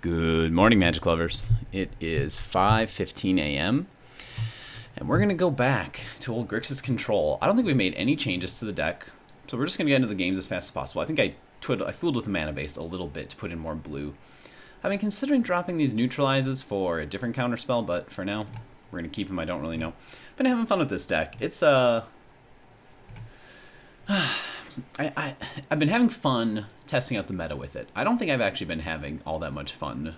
Good morning, Magic lovers. It is 5:15 a.m. and we're going to go back to old Grixis control. I don't think we made any changes to the deck, so we're just going to get into the games as fast as possible. I think I fooled with the mana base a little bit to put in more blue. I've been considering dropping these Neutralizes for a different counterspell, but for now, we're going to keep them. I don't really know. Been having fun with this deck. It's, I've been having fun testing out the meta with it. I don't think I've actually been having all that much fun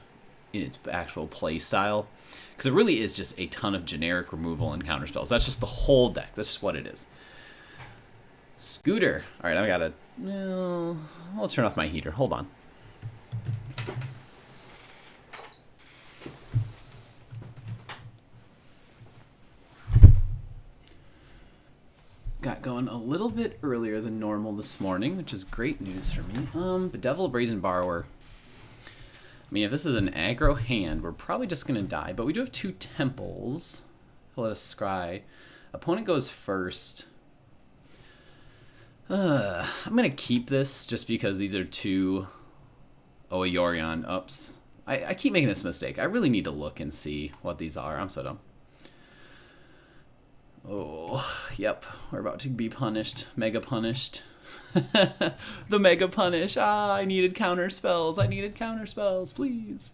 in its actual play style, because it really is just a ton of generic removal and counterspells. That's just the whole deck. That's just what it is. Scooter. All right, I gotta. Well, let's turn off my heater. Hold on. Got going a little bit earlier than normal this morning, which is great news for me. Bedevil, Brazen Borrower. I mean, if this is an aggro hand, we're probably just going to die. But we do have two temples. Let us scry. Opponent goes first. I'm going to keep this just because these are two... Oh, a Yorion. Oops. I keep making this mistake. I really need to look and see what these are. I'm so dumb. Oh, yep. We're about to be punished. Mega punished. The mega punish. Ah, I needed counter spells. I needed counter spells, please.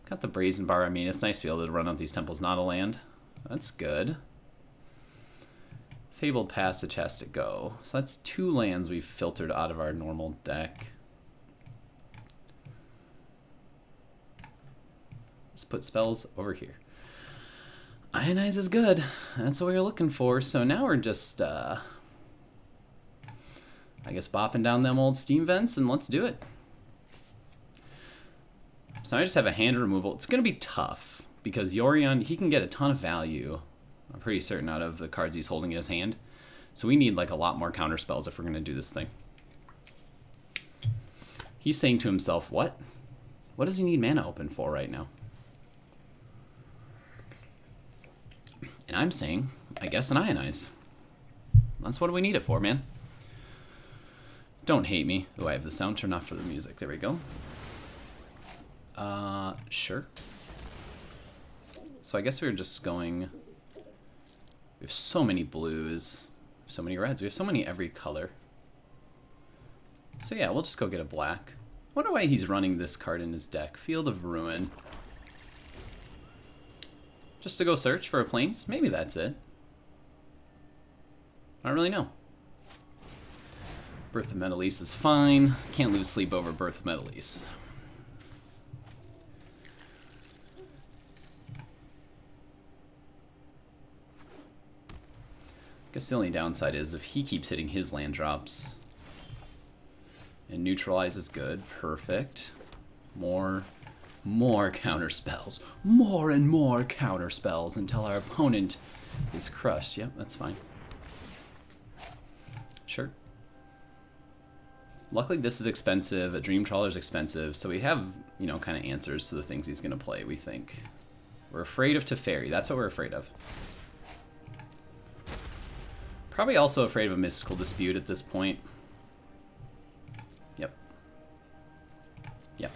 Got the Brazen Bar. I mean, it's nice to be able to run out these temples, not a land. That's good. Fabled Passage has to go. So that's two lands we've filtered out of our normal deck. Let's put spells over here. Ionize is good. That's what we were looking for. So now we're just, I guess, bopping down them old steam vents, and let's do it. So I just have a hand removal. It's going to be tough, because Yorion, he can get a ton of value, I'm pretty certain, out of the cards he's holding in his hand. So we need, like, a lot more counter spells if we're going to do this thing. He's saying to himself, what? What does he need mana open for right now? And I'm saying, I guess an Ionize. That's what we need it for, man. Don't hate me. Oh, I have the sound turned off for the music. There we go. Sure. So I guess we're just going... We have so many blues, so many reds. We have so many every color. So yeah, we'll just go get a black. Wonder why he's running this card in his deck. Field of Ruin. Just to go search for a plains? Maybe that's it. I don't really know. Birth of Malice is fine. Can't lose sleep over Birth of Malice. Guess the only downside is if he keeps hitting his land drops. And Neutralize is good. Perfect. More counter spells. More and more counter spells until our opponent is crushed. Yep, that's fine. Sure. Luckily this is expensive. A Dream Trawler's expensive. So we have, you know, kind of answers to the things he's going to play, we think. We're afraid of Teferi. That's what we're afraid of. Probably also afraid of a Mystical Dispute at this point. Yep. Yep.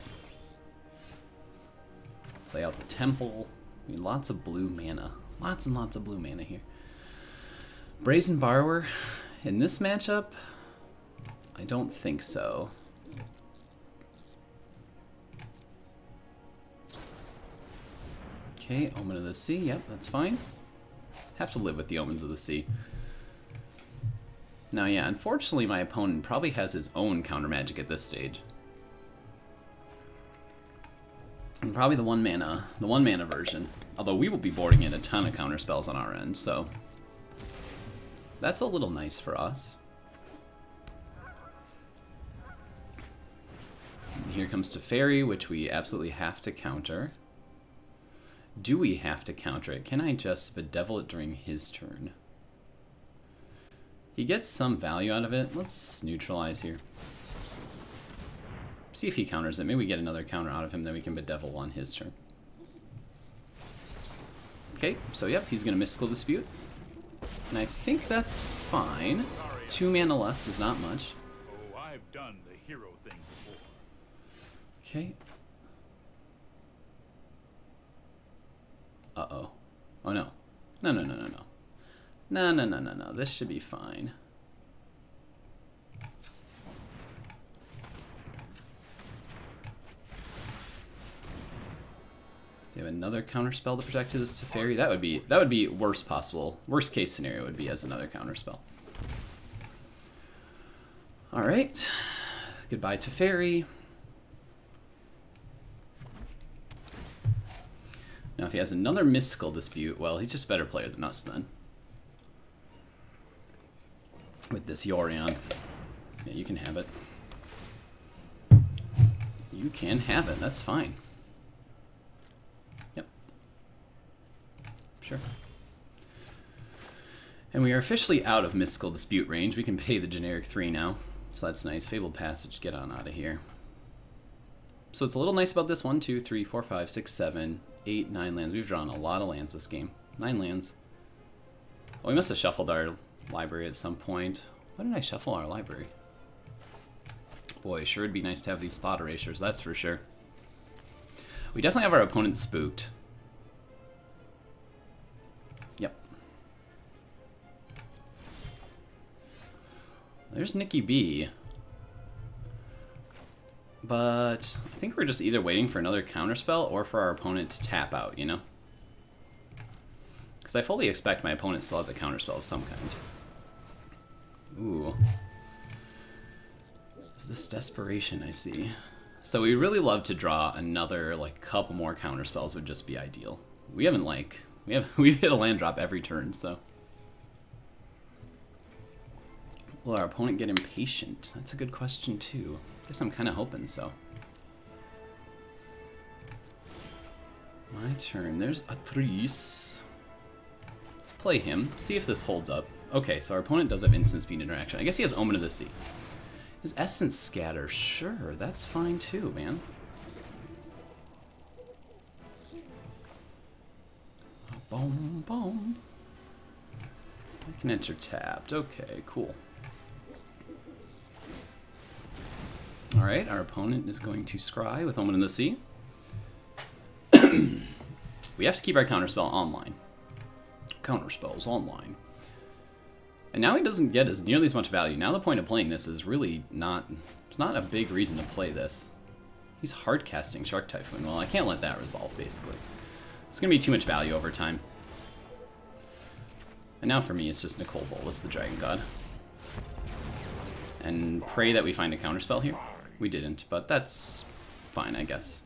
Play out the temple. I mean, lots of blue mana. Lots and lots of blue mana here. Brazen Borrower. In this matchup, I don't think so. Okay, Omen of the Sea. Yep, that's fine. Have to live with the Omens of the Sea. Now, yeah, unfortunately, my opponent probably has his own counter magic at this stage. And probably the one mana version. Although we will be boarding in a ton of counter spells on our end, so that's a little nice for us. And here comes Teferi, which we absolutely have to counter. Do we have to counter it? Can I just bedevil it during his turn? He gets some value out of it. Let's neutralize here. See if he counters it. Maybe we get another counter out of him, then we can bedevil on his turn. Okay, so yep, he's going to Mystical Dispute. And I think that's fine. 2 mana left is not much. Oh, I've done the hero thing before. Okay. Uh-oh. Oh, no. No, no, no, no, no. No, no, no, no, no. This should be fine. Do you have another counterspell to protect his Teferi? That would be worst possible. Worst case scenario would be as another counterspell. All right. Goodbye Teferi. Now if he has another mystical dispute, well, he's just a better player than us then. With this Yorion. Yeah, you can have it. You can have it, that's fine. Yep. Sure. And we are officially out of mystical dispute range. We can pay the generic 3 now. So that's nice. Fabled Passage, get on out of here. So it's a little nice about this. 1, 2, 3, 4, 5, 6, 7, 8, 9 lands. We've drawn a lot of lands this game. 9 lands. Well, we must have shuffled our library at some point. Why did I shuffle our library? Boy, sure would be nice to have these Thought Erasures, that's for sure. We definitely have our opponent spooked. Yep. There's Nikki B. But I think we're just either waiting for another counterspell or for our opponent to tap out, you know? Because I fully expect my opponent still has a counterspell of some kind. Ooh. Is this desperation I see? So we really love to draw another, like, couple more counterspells would just be ideal. We haven't, like, we've hit a land drop every turn, so. Will our opponent get impatient? That's a good question, too. Guess I'm kind of hoping so. My turn. There's Atris. Let's play him. See if this holds up. Okay, so our opponent does have instant speed interaction. I guess he has Omen of the Sea. His Essence Scatter. Sure, that's fine too, man. Boom, boom. I can enter tapped. Okay, cool. Alright, our opponent is going to scry with Omen in the Sea. We have to keep our counterspell online. Counterspells online. And now he doesn't get as nearly as much value. Now the point of playing this is really not... There's not a big reason to play this. He's hard casting Shark Typhoon. Well, I can't let that resolve, basically. It's going to be too much value over time. And now for me, it's just Nicol Bolas, the Dragon God. And pray that we find a counterspell here. We didn't, but that's fine, I guess.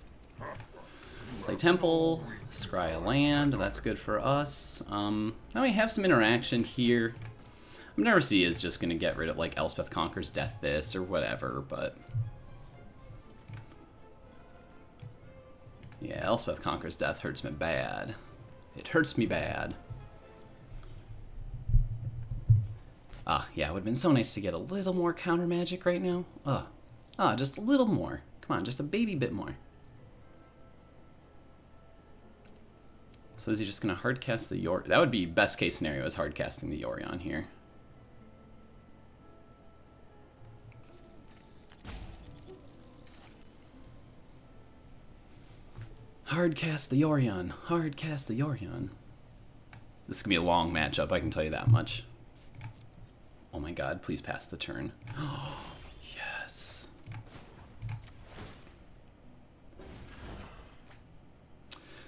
Play Temple, scry a land, that's good for us. Now we have some interaction here. Murderous is just going to get rid of, like, Elspeth Conquers Death this or whatever, but... Yeah, Elspeth Conquers Death hurts me bad. It hurts me bad. Ah, yeah, it would have been so nice to get a little more counter magic right now. Just a little more. Come on, just a baby bit more. So is he just going to hardcast the Yorion? That would be best case scenario, is hardcasting the Yorion here. Hardcast the Yorion. Hardcast the Yorion. This is going to be a long matchup, I can tell you that much. Oh my god, please pass the turn. Oh, yes.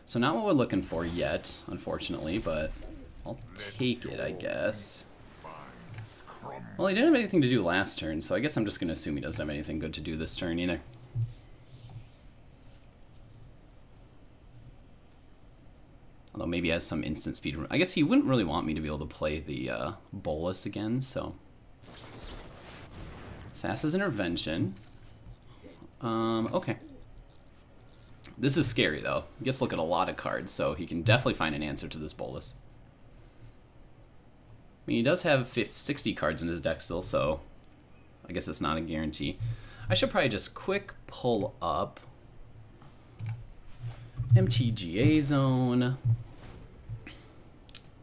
So not what we're looking for yet, unfortunately, but I'll take it, I guess. Well, he didn't have anything to do last turn, so I guess I'm just going to assume he doesn't have anything good to do this turn either. Although maybe he has some instant speed. I guess he wouldn't really want me to be able to play the Bolas again, so. Fast as Intervention. Okay. This is scary, though. He gets to look at a lot of cards, so he can definitely find an answer to this Bolas. I mean, he does have 60 cards in his deck still, so I guess it's not a guarantee. I should probably just quick pull up MTGA Zone.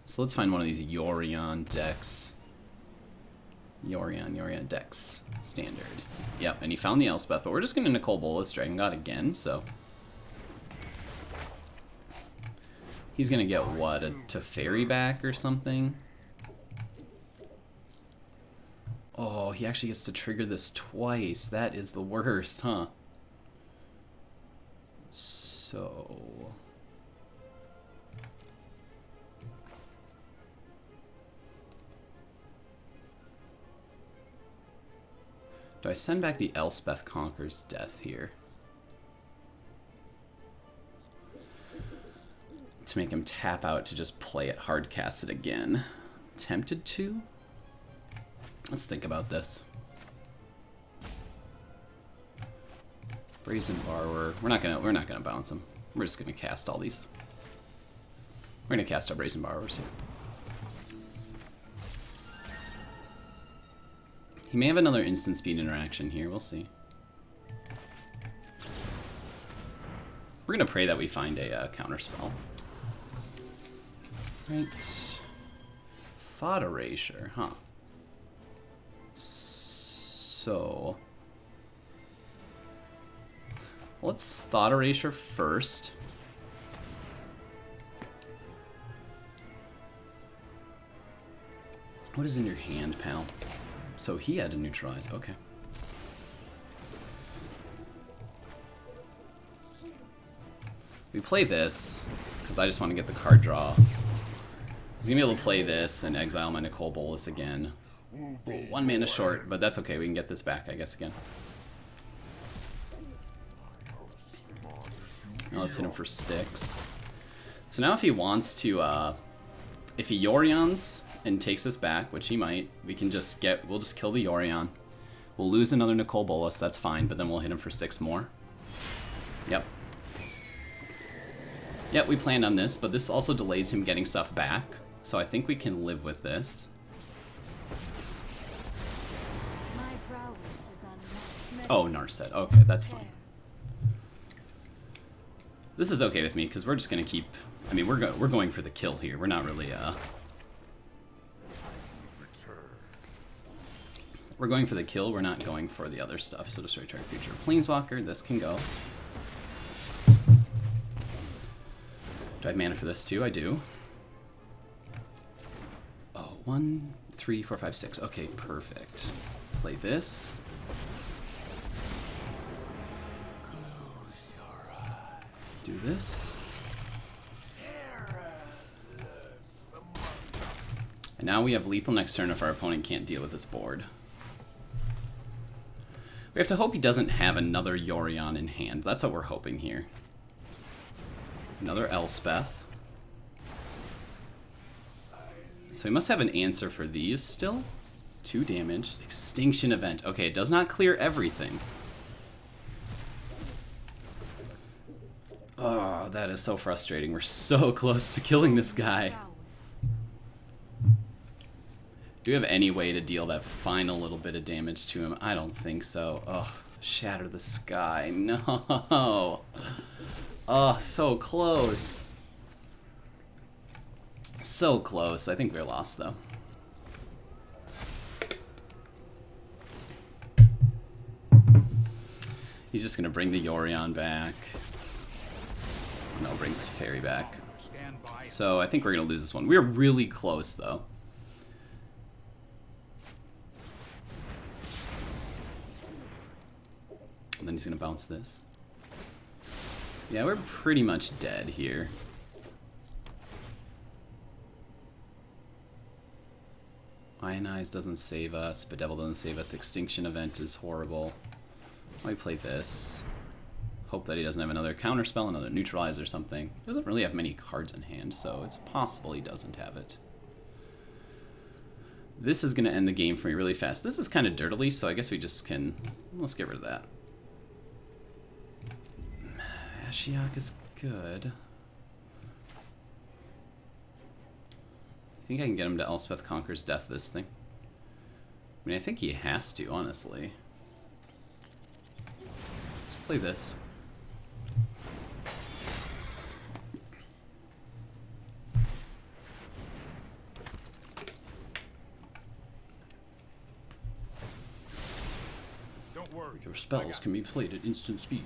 So let's find one of these Yorion decks. Yorion decks. Standard. Yep, and he found the Elspeth, but we're just going to Nicol Bolas Dragon God again, so. He's gonna get what, a Teferi back or something? Oh, he actually gets to trigger this twice. That is the worst, huh? So... do I send back the Elspeth Conquers Death here? To make him tap out to just play it hardcast it again. Tempted to? Let's think about this. Brazen Borrower. We're not gonna bounce him. We're just gonna cast all these. We're gonna cast our Brazen Borrowers here. He may have another instant speed interaction here, we'll see. We're gonna pray that we find a counter spell. Right. Thought Erasure, huh? So... let's Thought Erasure first. What is in your hand, pal? So he had to neutralize, okay. We play this, because I just want to get the card draw. He's going to be able to play this and exile my Nicol Bolas again. Ooh, 1 mana short, but that's okay, we can get this back, I guess, again. Now let's hit him for 6. So now if he wants to, if he Yorions and takes us back, which he might, we can just we'll just kill the Yorion. We'll lose another Nicol Bolas, that's fine, but then we'll hit him for 6 more. Yep. Yep, we planned on this, but this also delays him getting stuff back, so I think we can live with this. Oh, Narset. Okay, that's fine. This is okay with me, because we're just going to keep... I mean, we're going for the kill here. We're not really, we're going for the kill, we're not going for the other stuff. So destroy target creature. Planeswalker, this can go. Do I have mana for this too? I do. Oh, 1, 3, 4, 5, 6. Okay, perfect. Play this. Do this. And now we have lethal next turn if our opponent can't deal with this board. We have to hope he doesn't have another Yorion in hand. That's what we're hoping here. Another Elspeth. So he must have an answer for these still. 2 damage. Extinction Event. Okay, it does not clear everything. Oh, that is so frustrating. We're so close to killing this guy. Do we have any way to deal that final little bit of damage to him? I don't think so. Ugh, shatter the sky. No. Oh, so close. So close. I think we're lost, though. He's just going to bring the Yorion back. No, brings Teferi back. So I think we're going to lose this one. We're really close, though. And then he's going to bounce this. Yeah, we're pretty much dead here. Ionize doesn't save us. Bedevil doesn't save us. Extinction Event is horrible. Why play this? Hope that he doesn't have another counterspell, another Neutralize or something. He doesn't really have many cards in hand, so it's possible he doesn't have it. This is going to end the game for me really fast. This is kind of dirtily, so I guess we just can... let's get rid of that. Ashiok is good. I think I can get him to Elspeth Conquers Death this thing. I mean, I think he has to, honestly. Let's play this. Don't worry. Your spells can be played at instant speed.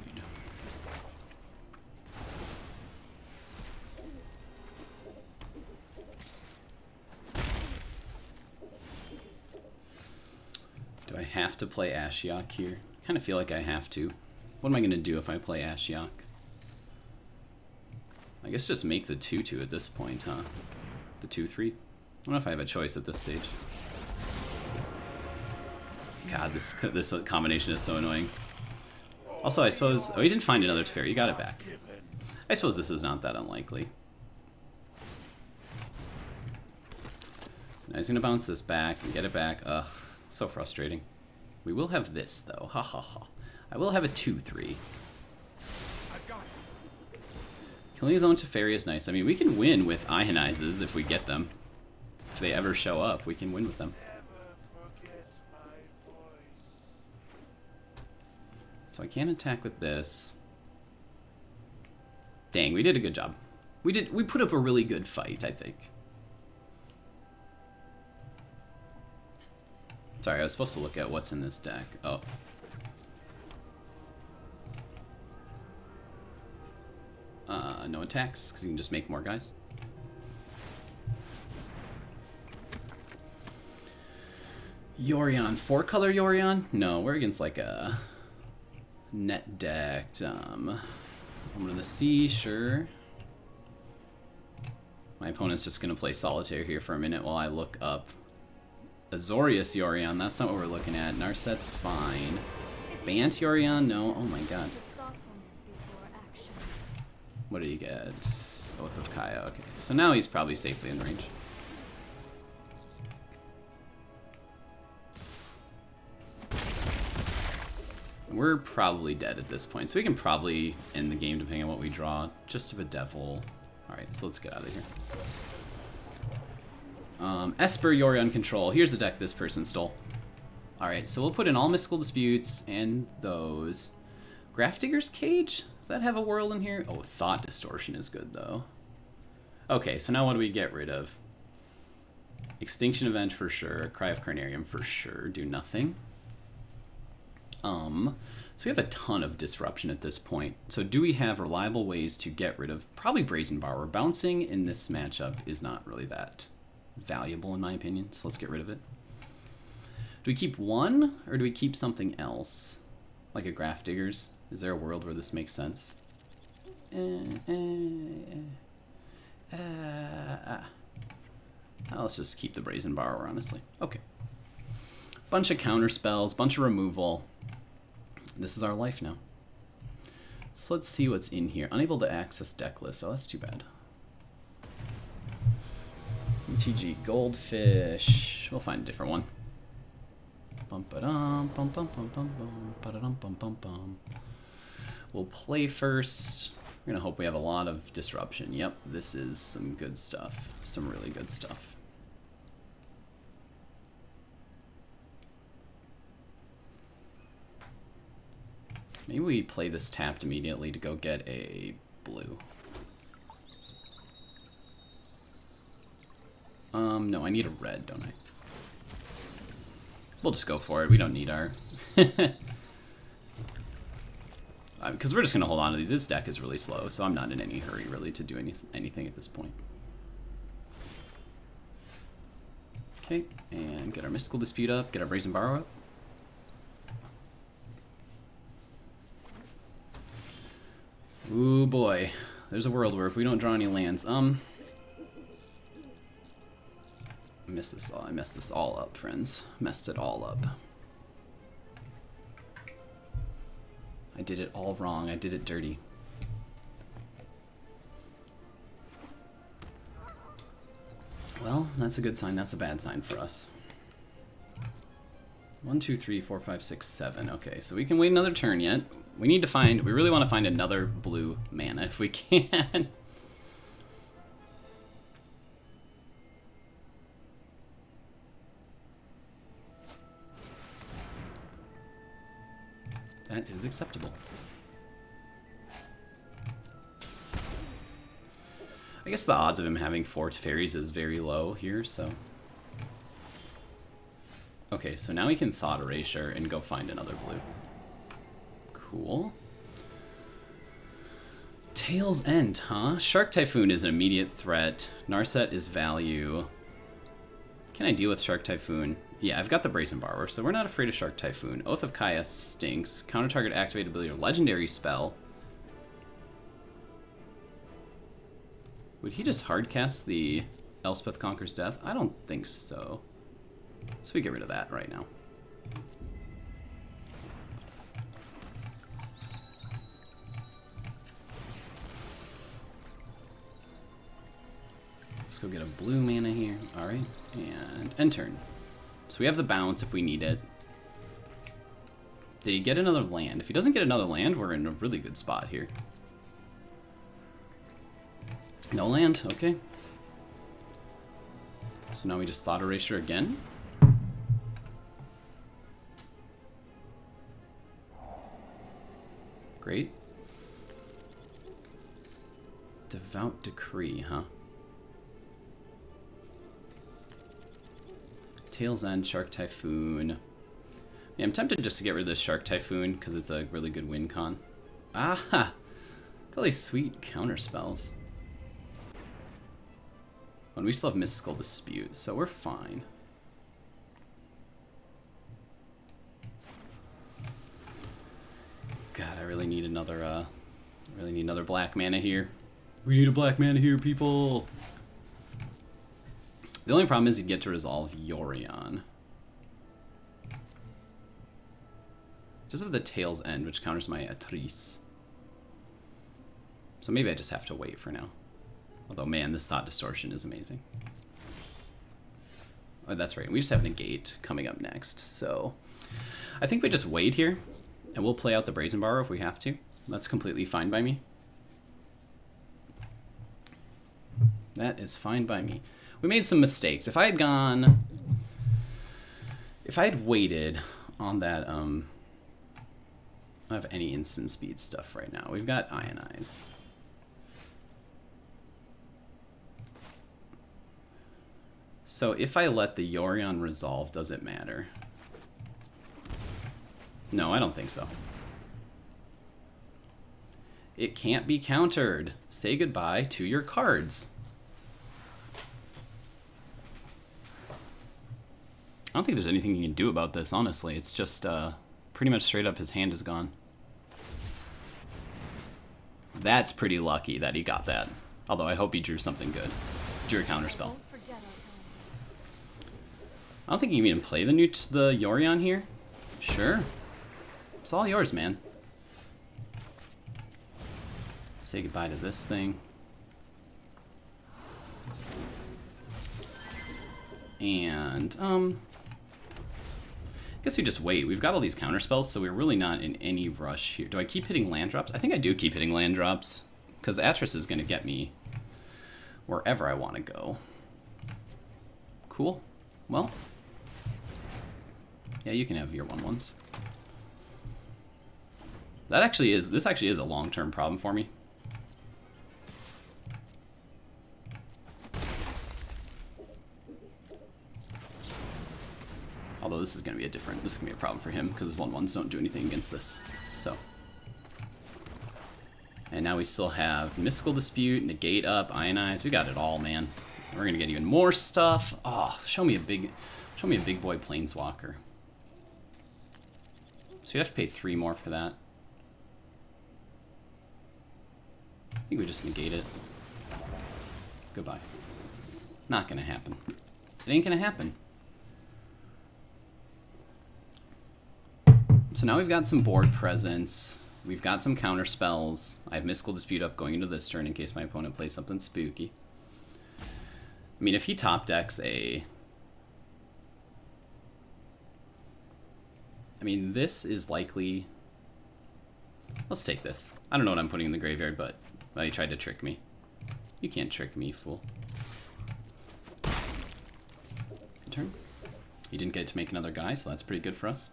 to play Ashiok here. Kind of feel like I have to. What am I going to do if I play Ashiok? I guess just make the 2/2 at this point, huh? The 2/3? I don't know if I have a choice at this stage. God, this combination is so annoying. Also, I suppose... Oh, he didn't find another Teferi. You got it back. I suppose this is not that unlikely. Now he's going to bounce this back and get it back. Ugh, so frustrating. We will have this, though. Ha ha ha. I will have a 2/3. Killing his own Teferi is nice. I mean, we can win with Ionizes if we get them. If they ever show up, we can win with them. So I can't attack with this. Dang, we did a good job. We put up a really good fight, I think. Sorry, I was supposed to look at what's in this deck. Oh. No attacks, because you can just make more guys. Yorion. 4-color Yorion? No, we're against like a net decked. I'm going to see, sure. My opponent's just going to play Solitaire here for a minute while I look up Azorius Yorion. That's not what we're looking at. Narset's fine. Bant Yorion? No. Oh my god. What do you get? Oath of Kaya. Okay. So now he's probably safely in range. We're probably dead at this point, so we can probably end the game depending on what we draw. Just a Bedevil. Alright, so let's get out of here. Esper Yorion Control. Here's the deck this person stole. Alright, so we'll put in all Mystical Disputes and those. Grafdigger's Cage? Does that have a world in here? Oh, Thought Distortion is good, though. Okay, so now what do we get rid of? Extinction Event for sure. Cry of Carnarium for sure. Do nothing. So we have a ton of disruption at this point. So do we have reliable ways to get rid of probably Brazen Borrower? Bouncing in this matchup is not really that valuable in my opinion, so let's get rid of it. Do we keep one or do we keep something else? Like a Grafdigger's? Is there a world where this makes sense? Let's just keep the Brazen Borrower, honestly. Okay. Bunch of counter spells, bunch of removal. This is our life now. So let's see what's in here. Unable to access deck list. Oh, that's too bad. TG Goldfish. We'll find a different one. We'll play first. We're gonna hope we have a lot of disruption. Yep, this is some good stuff. Some really good stuff. Maybe we play this tapped immediately to go get a blue. No, I need a red, don't I? We'll just go for it. We don't need our... Because we're just going to hold on to these. This deck is really slow, so I'm not in any hurry, really, to do anything at this point. Okay, and get our Mystical Dispute up, get our Brazen Borrower up. Ooh, boy. There's a world where if we don't draw any lands, I messed this all up, friends. Messed it all up. I did it all wrong. I did it dirty. Well, that's a good sign. That's a bad sign for us. 1, 2, 3, 4, 5, 6, 7. Okay, so we can wait another turn yet. We need to find... We really want to find another blue mana if we can. That is acceptable. I guess the odds of him having 4 Teferis is very low here, so... Okay, so now we can Thought Erasure and go find another blue. Cool. Tail's End, huh? Shark Typhoon is an immediate threat. Narset is value. Can I deal with Shark Typhoon? Yeah, I've got the Brazen Borrower, so we're not afraid of Shark Typhoon. Oath of Kaya stinks. Counter target activated ability or legendary spell. Would he just hardcast the Elspeth Conquers Death? I don't think so. So we get rid of that right now. Let's go get a blue mana here. Alright, and end turn. So we have the bounce if we need it. Did he get another land? If he doesn't get another land, we're in a really good spot here. No land, okay. So now we just Thought Erasure again. Great. Devout Decree, huh? Tail's End, Shark Typhoon. Yeah, I'm tempted just to get rid of this Shark Typhoon because it's a really good win con. Ah! Really sweet counter spells. And we still have Mystical Dispute, so we're fine. God, I really need another black mana here. We need a black mana here, people. The only problem is you'd get to resolve Yorion. Just have the Tail's End, which counters my Atris. So maybe I just have to wait for now. Although, man, this Thought Distortion is amazing. Oh, that's right. We just have Negate coming up next. So I think we just wait here, and we'll play out the Brazen Borrower if we have to. That's completely fine by me. That is fine by me. We made some mistakes. If I had gone... If I had waited on that... I don't have any instant speed stuff right now. We've got Ionize. So if I let the Yorion resolve, does it matter? No, I don't think so. It can't be countered. Say goodbye to your cards. I don't think there's anything you can do about this, honestly. It's just pretty much straight up his hand is gone. That's pretty lucky that he got that. Although I hope he drew something good. Drew a counterspell. I don't think you can even play the Yorion here. Sure. It's all yours, man. Say goodbye to this thing. And, I guess we just wait. We've got all these counterspells, so we're really not in any rush here. Do I keep hitting land drops? I think I do keep hitting land drops, because Atris is going to get me wherever I want to go. Cool. Well, yeah, you can have your 1/1s. This actually is a long-term problem for me. Although this is going to be this is going to be a problem for him because his 1/1s don't do anything against this. So, and now we still have Mystical Dispute, Negate up, Ionize. We got it all, man. And we're going to get even more stuff. Oh, show me a big boy Planeswalker. So you have to pay 3 more for that. I think we just negate it. Goodbye. Not going to happen. It ain't going to happen. So now we've got some board presence. We've got some counter spells. I have Mystical Dispute up going into this turn in case my opponent plays something spooky. I mean, if he top decks a... I mean, this is likely... Let's take this. I don't know what I'm putting in the graveyard, but well, you tried to trick me. You can't trick me, fool. Good turn. You didn't get to make another guy, so that's pretty good for us.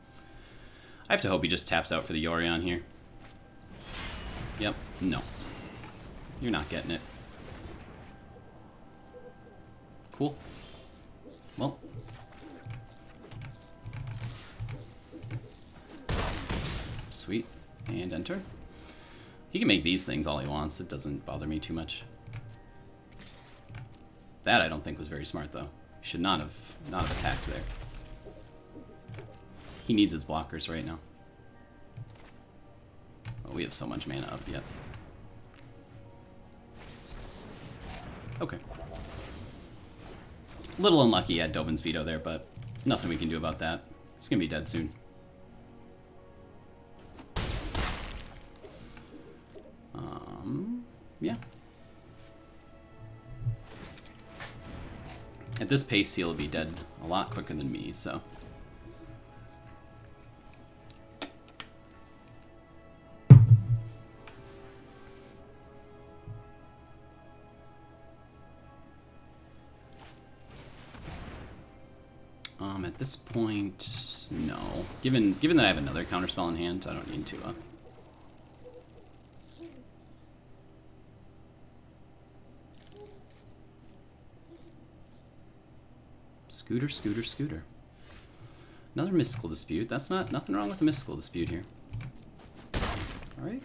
I have to hope he just taps out for the Yorion here. Yep. No. You're not getting it. Cool. Well. Sweet. And enter. He can make these things all he wants. It doesn't bother me too much. That I don't think was very smart, though. Should not have attacked there. He needs his blockers right now. Oh, we have so much mana up yet. Okay. A little unlucky at Dovin's Veto there, but nothing we can do about that. He's gonna be dead soon. Yeah. At this pace, he'll be dead a lot quicker than me, so. At this point, no. Given that I have another counterspell in hand, I don't need to. Scooter, scooter, scooter. Another mystical dispute. That's nothing wrong with a mystical dispute here. Alright.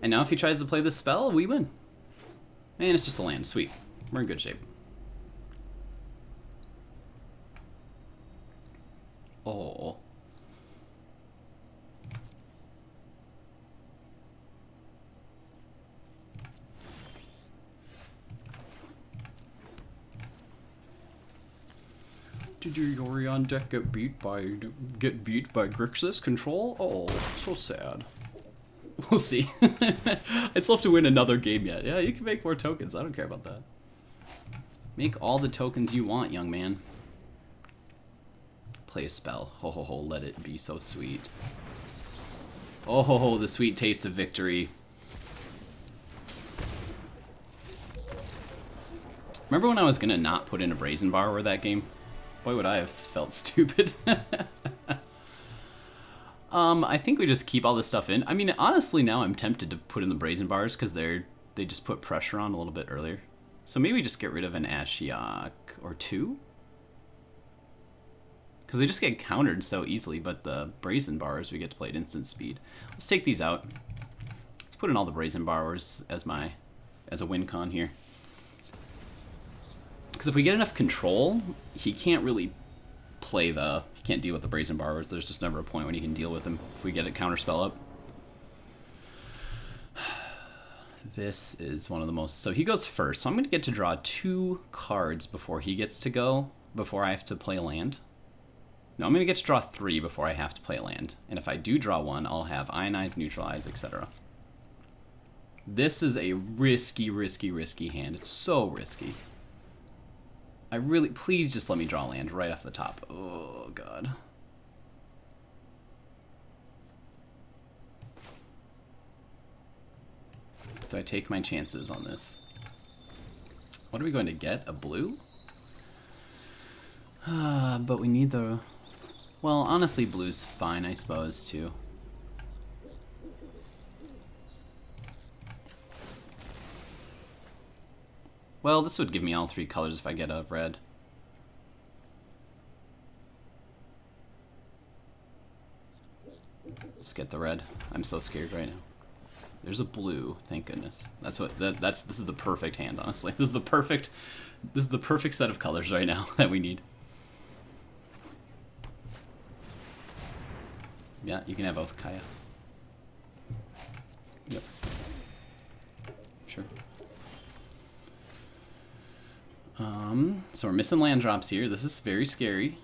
And now if he tries to play this spell, we win. And it's just a land. Sweet. We're in good shape. Oh. Did your Yorion deck get beat by Grixis control? Oh, so sad. We'll see. I still have to win another game yet. Yeah, you can make more tokens. I don't care about that. Make all the tokens you want, young man. Play a spell. Ho ho ho, let it be so sweet. Oh ho ho, the sweet taste of victory. Remember when I was gonna not put in a Brazen Borrower that game? Boy, would I have felt stupid. I think we just keep all this stuff in. I mean, honestly, now I'm tempted to put in the Brazen Bars because they just put pressure on a little bit earlier. So maybe just get rid of an Ashiok or two? Because they just get countered so easily, but the Brazen Borrowers, we get to play at instant speed. Let's take these out. Let's put in all the Brazen Borrowers as a win con here. Because if we get enough control, he can't really he can't deal with the Brazen Borrowers. There's just never a point when he can deal with them if we get a counterspell up. This is one of the most... So he goes first, so I'm going to get to draw 2 cards before he gets to go, before I have to play a land. No, I'm going to get to draw 3 before I have to play a land. And if I do draw 1, I'll have Ionize, Neutralize, etc. This is a risky, risky, risky hand. It's so risky. Please just let me draw land right off the top. Oh, God. Do I take my chances on this? What are we going to get? A blue? But we need the... Well, honestly, blue's fine, I suppose, too. Well, this would give me all 3 colors if I get a red. Let's get the red. I'm so scared right now. There's a blue, thank goodness. This is the perfect hand, honestly. This is the perfect set of colors right now that we need. Yeah, you can have both, Kaya. Yep. Sure. So we're missing land drops here. This is very scary.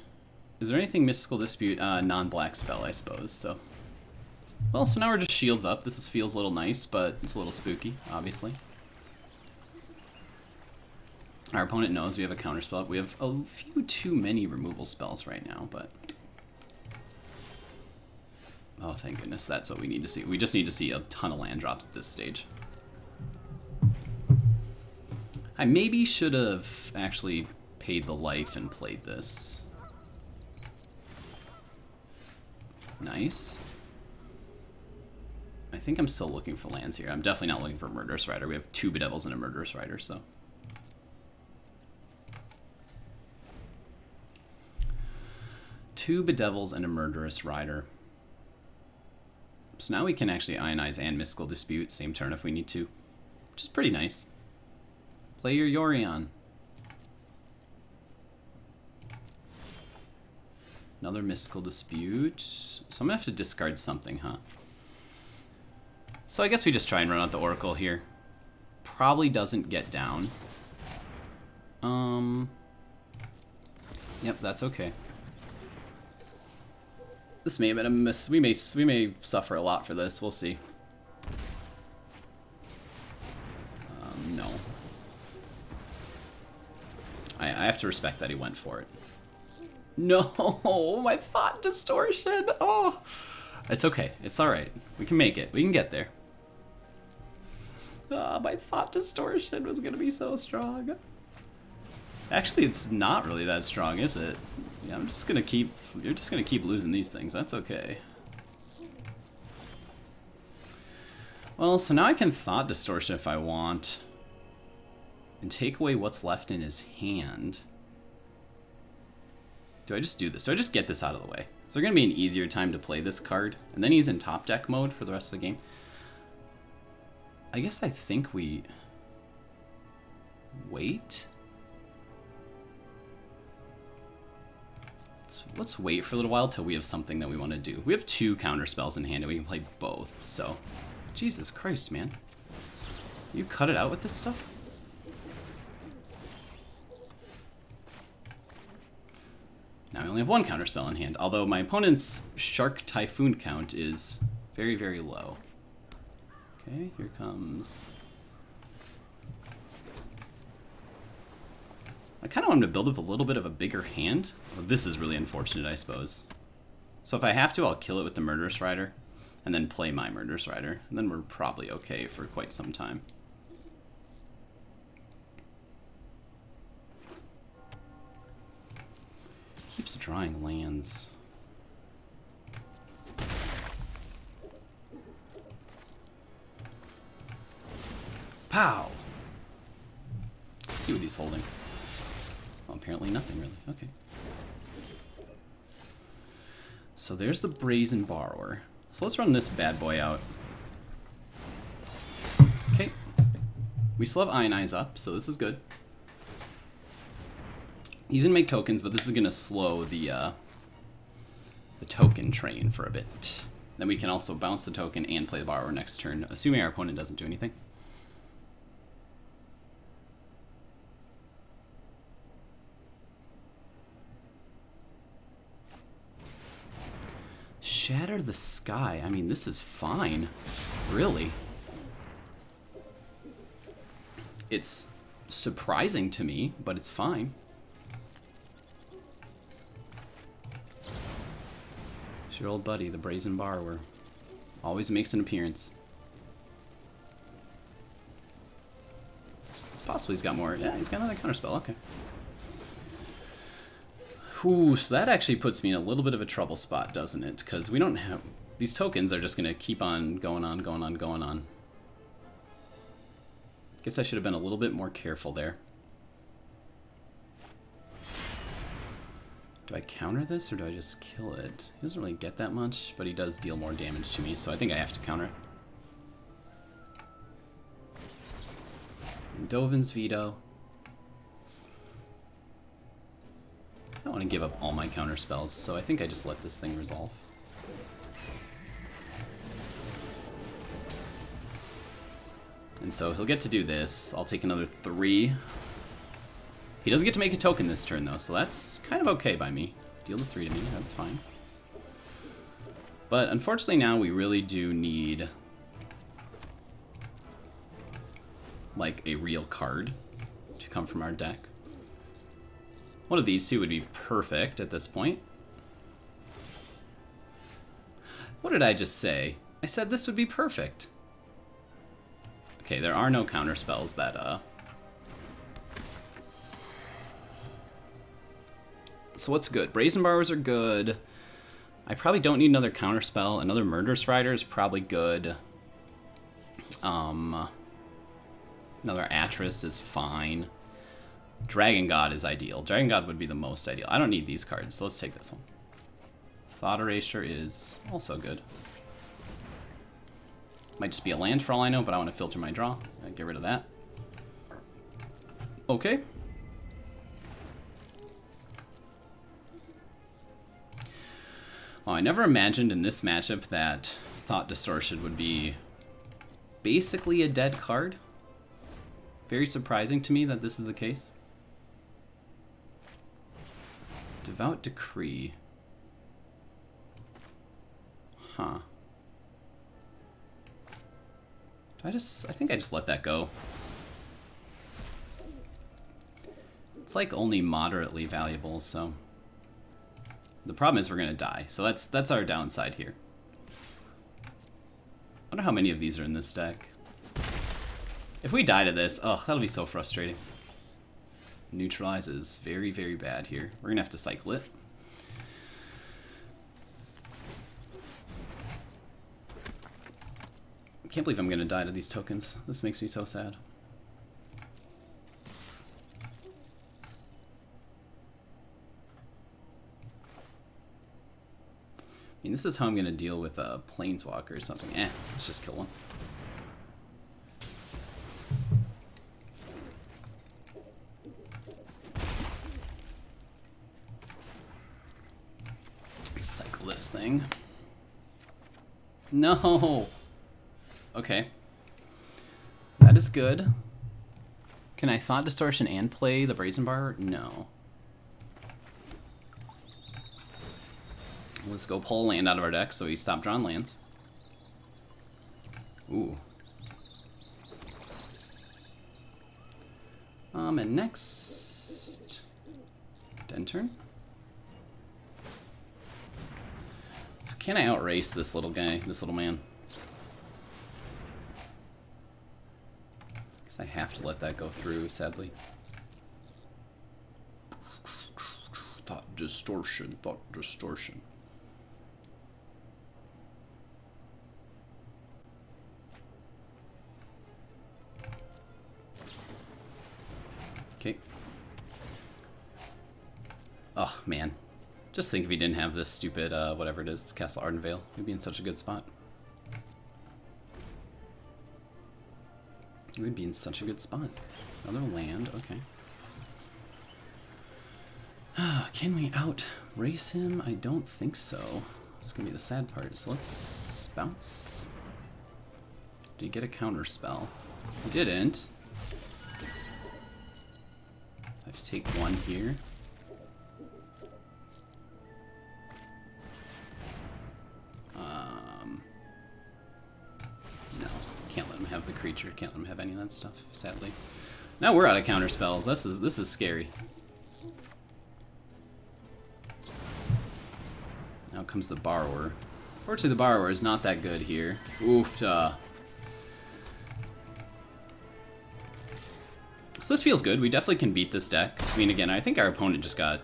Is there anything mystical dispute? Non-black spell, I suppose, so. Well, so now we're just shields up. This feels a little nice, but it's a little spooky, obviously. Our opponent knows we have a counterspell. We have a few too many removal spells right now, but... Oh, thank goodness, that's what we need to see. We just need to see a ton of land drops at this stage. I maybe should have actually paid the life and played this. Nice. I think I'm still looking for lands here. I'm definitely not looking for a Murderous Rider. We have 2 Bedevils and a Murderous Rider, so. 2 Bedevils and a Murderous Rider. So now we can actually Ionize and Mystical Dispute same turn if we need to, which is pretty nice. Play your Yorion. Another Mystical Dispute. So I'm gonna have to discard something, huh? So I guess we just try and run out the Oracle here. Probably doesn't get down. Yep, that's okay. This may have been a miss. We may suffer a lot for this. We'll see. No. I have to respect that he went for it. No, my Thought Distortion. Oh, it's okay. It's all right. We can make it. We can get there. My Thought Distortion was gonna be so strong. Actually, it's not really that strong, is it? Yeah, I'm just gonna keep. You're just gonna keep losing these things. That's okay. Well, so now I can Thought Distortion if I want, and take away what's left in his hand. Do I just do this? Do I just get this out of the way? Is there gonna be an easier time to play this card, and then he's in top deck mode for the rest of the game? I guess I think we wait. Let's wait for a little while till we have something that we want to do. We have 2 counter spells in hand and we can play both, so... Jesus Christ, man. You cut it out with this stuff? Now I only have 1 counter spell in hand, although my opponent's Shark Typhoon count is very, very low. Okay, here comes... I kind of want him to build up a little bit of a bigger hand. Well, this is really unfortunate, I suppose. So if I have to, I'll kill it with the Murderous Rider, and then play my Murderous Rider, and then we're probably okay for quite some time. Keeps drawing lands. Pow! Let's see what he's holding. Well, apparently nothing really. Okay. So there's the Brazen Borrower. So let's run this bad boy out. Okay. We still have Ionize up, so this is good. He's gonna make tokens, but this is gonna slow the token train for a bit. Then we can also bounce the token and play the Borrower next turn, assuming our opponent doesn't do anything. Shatter the Sky. I mean, this is fine. Really. It's surprising to me, but it's fine. It's your old buddy, the Brazen Borrower. Always makes an appearance. It's possible he's got more. Yeah, he's got another counterspell. Okay. Ooh, so that actually puts me in a little bit of a trouble spot, doesn't it? Because we don't have... These tokens are just going to keep on going on, going on, going on. Guess I should have been a little bit more careful there. Do I counter this, or do I just kill it? He doesn't really get that much, but he does deal more damage to me, so I think I have to counter it. And Dovin's Veto. I don't want to give up all my counter spells, so I think I just let this thing resolve. And so he'll get to do this. I'll take another 3. He doesn't get to make a token this turn, though, so that's kind of okay by me. Deal the 3 to me, that's fine. But unfortunately now we really do need, like, a real card to come from our deck. One of these two would be perfect at this point. What did I just say? I said this would be perfect. Okay, there are no counter spells that, So what's good? Brazen Borrowers are good. I probably don't need another counter spell. Another Murderous Rider is probably good. Another Atris is fine. Dragon God is ideal. Dragon God would be the most ideal. I don't need these cards, so let's take this one. Thought Erasure is also good. Might just be a land for all I know, but I want to filter my draw. I'll get rid of that. Okay. Oh, I never imagined in this matchup that Thought Distortion would be basically a dead card. Very surprising to me that this is the case. Devout Decree. Huh. I think I just let that go. It's like only moderately valuable, so the problem is we're gonna die. So that's our downside here. I wonder how many of these are in this deck. If we die to this, oh, that'll be so frustrating. Neutralize is very, very bad here. We're gonna have to cycle it. I can't believe I'm gonna die to these tokens. This makes me so sad. I mean, this is how I'm gonna deal with a Planeswalker or something. Let's just kill one. Cycle this thing. No! Okay. That is good. Can I Thought Distortion and play the Brazen Borrower? No. Let's go pull a land out of our deck so we stop drawing lands. Ooh. And next... end turn? So can I outrace this little guy, this little man? Guess I have to let that go through, sadly. Thought Distortion, Thought Distortion. Okay. Oh, man. Just think if he didn't have this stupid, whatever it is, Castle Ardenvale, we'd be in such a good spot. We'd be in such a good spot. Another land, okay. Can we outrace him? I don't think so. It's gonna be the sad part. So let's bounce. Did he get a counter spell? He didn't. I have to take one here. No, can't let him have the creature. Can't let him have any of that stuff, sadly. Now we're out of counter spells. This is scary. Now comes the Borrower. Fortunately, the Borrower is not that good here. Oofta. So this feels good. We definitely can beat this deck. I mean, again, I think our opponent just got,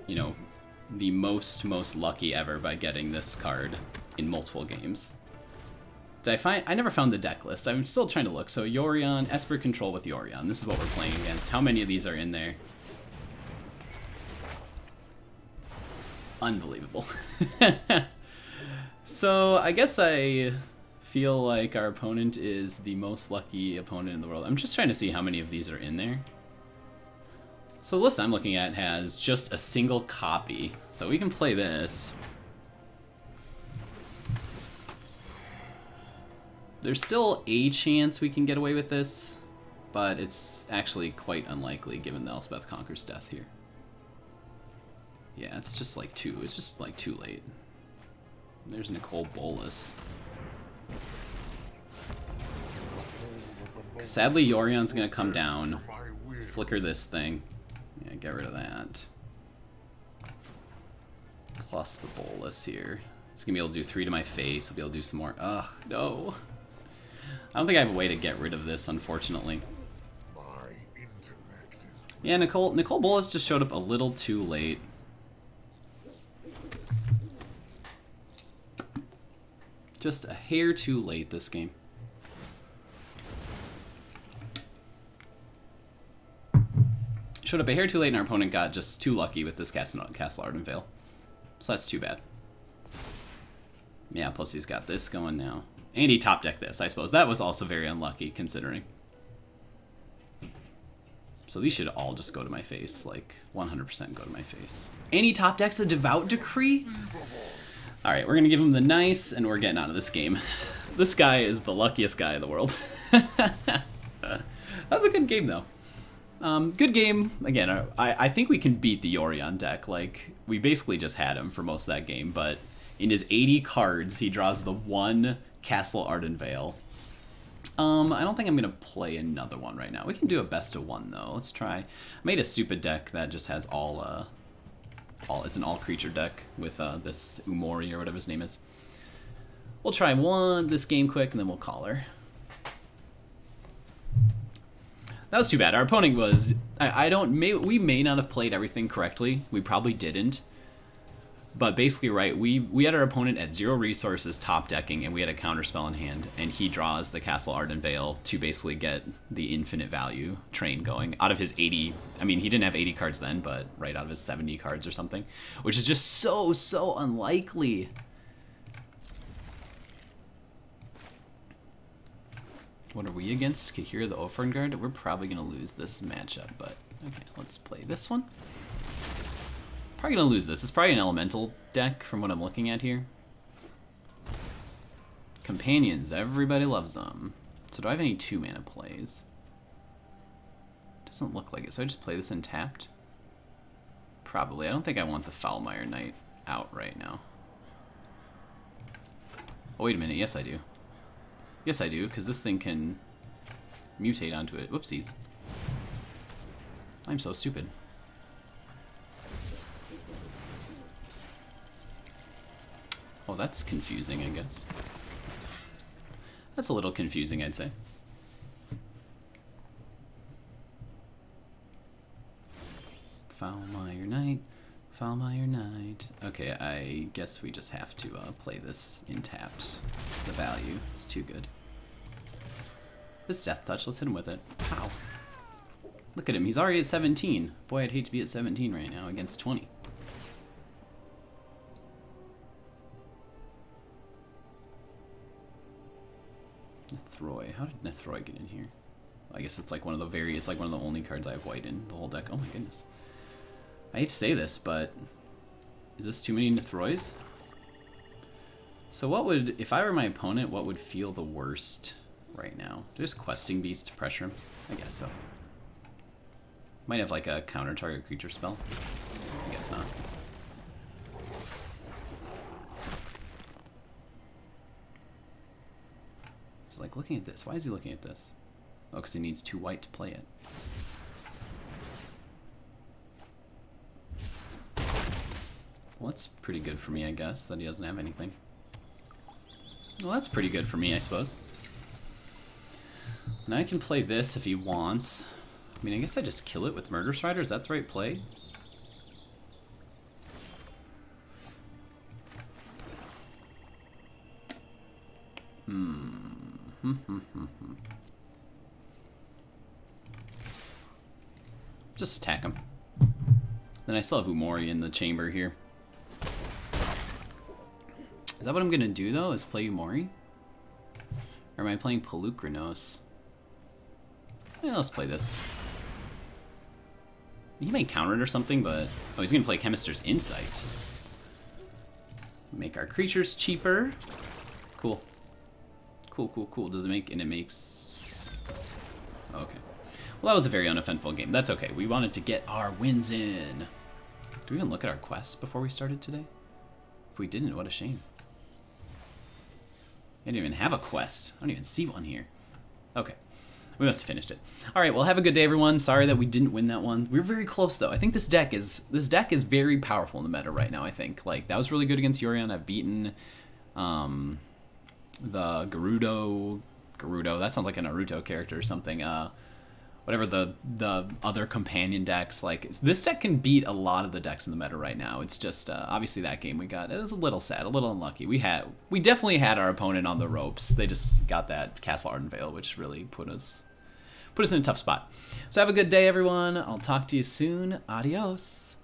you know, the most lucky ever by getting this card in multiple games. Did I find? I never found the deck list. I'm still trying to look. So Yorion, Esper Control with Yorion. This is what we're playing against. How many of these are in there? Unbelievable. So I guess I feel like our opponent is the most lucky opponent in the world. I'm just trying to see how many of these are in there. So the list I'm looking at has just a single copy. So we can play this. There's still a chance we can get away with this, but it's actually quite unlikely given the Elspeth Conqueror's death here. Yeah, it's just like it's just like too late. There's Nicol Bolas. Sadly, Yorion's gonna come down, flicker this thing. Yeah, get rid of that. Plus the Bolas here. It's gonna be able to do 3 to my face. I'll be able to do some more. Ugh, no. I don't think I have a way to get rid of this, unfortunately. Yeah, Nicol Bolas just showed up a little too late. Just a hair too late this game. Showed up a hair too late and our opponent got just too lucky with this Castle Ardenvale. So that's too bad. Yeah, plus he's got this going now. And he top decked this, I suppose. That was also very unlucky, considering. So these should all just go to my face, like 100% go to my face. And he top decks a Devout Decree? Alright, we're going to give him the nice, and we're getting out of this game. This guy is the luckiest guy in the world. That was a good game, though. Good game. Again, I think we can beat the Yorion deck. Like, we basically just had him for most of that game, but in his 80 cards, he draws the one Castle Arden Vale. I don't think I'm going to play another one right now. We can do a best of one, though. Let's try. I made a stupid deck that just has it's an all-creature deck with this Umori or whatever his name is. We'll try this game quick, and then we'll call her. That was too bad. Our opponent was... we may not have played everything correctly. We probably didn't. But basically, right, we had our opponent at 0 resources, top decking, and we had a counterspell in hand, and he draws the Castle Arden Vale to basically get the infinite value train going. Out of his 80... I mean, he didn't have 80 cards then, but right out of his 70 cards or something. Which is just so unlikely. What are we against? Kahira the Oferngard? We're probably going to lose this matchup, but... Okay, let's play this one. Probably going to lose this. It's probably an elemental deck from what I'm looking at here. Companions. Everybody loves them. So do I have any 2-mana plays? Doesn't look like it. So I just play this in tapped? Probably. I don't think I want the Foulmire Knight out right now. Oh, wait a minute. Yes, I do. Yes, I do, because this thing can mutate onto it. Whoopsies. I'm so stupid. Oh, that's confusing, I guess. That's a little confusing, I'd say. Foulmire Knight. Foulmire Knight. Okay, I guess we just have to play this in tapped. The value is too good. This Death Touch, let's hit him with it. Pow. Look at him, he's already at 17. Boy, I'd hate to be at 17 right now against 20. Nethroy. How did Nethroy get in here? Well, I guess it's like one of the only cards I have white in the whole deck. Oh my goodness. I hate to say this, but is this too many Nethroys? So what would, if I were my opponent, what would feel the worst right now? Just Questing Beast to pressure him? I guess so. Might have like a counter target creature spell. I guess not. So like looking at this, why is he looking at this? Oh, because he needs 2 white to play it. Well, that's pretty good for me, I guess, that he doesn't have anything. Well, that's pretty good for me, I suppose. Now I can play this if he wants. I mean, I guess I just kill it with Murderous Rider. Is that the right play? Just attack him. Then I still have Umori in the chamber here. Is that what I'm gonna do though? Is play Umori? Or am I playing Pelucranos? Yeah, let's play this. He may counter it or something, but... Oh, he's gonna play Chemister's Insight. Make our creatures cheaper. Cool. Cool. Does it make... And it makes... Okay. Well, that was a very uneventful game. That's okay. We wanted to get our wins in. Do we even look at our quests before we started today? If we didn't, what a shame. I didn't even have a quest. I don't even see one here. Okay. We must have finished it. Alright, well have a good day everyone. Sorry that we didn't win that one. We were very close though. I think this deck is very powerful in the meta right now, I think. Like, that was really good against Yorion. I've beaten the Gerudo, that sounds like a Naruto character or something. Whatever the other companion decks, like, this deck can beat a lot of the decks in the meta right now. It's just, obviously that game we got, it was a little sad, a little unlucky. We definitely had our opponent on the ropes. They just got that Castle Arden Vale, which really put us in a tough spot. So have a good day, everyone. I'll talk to you soon. Adios.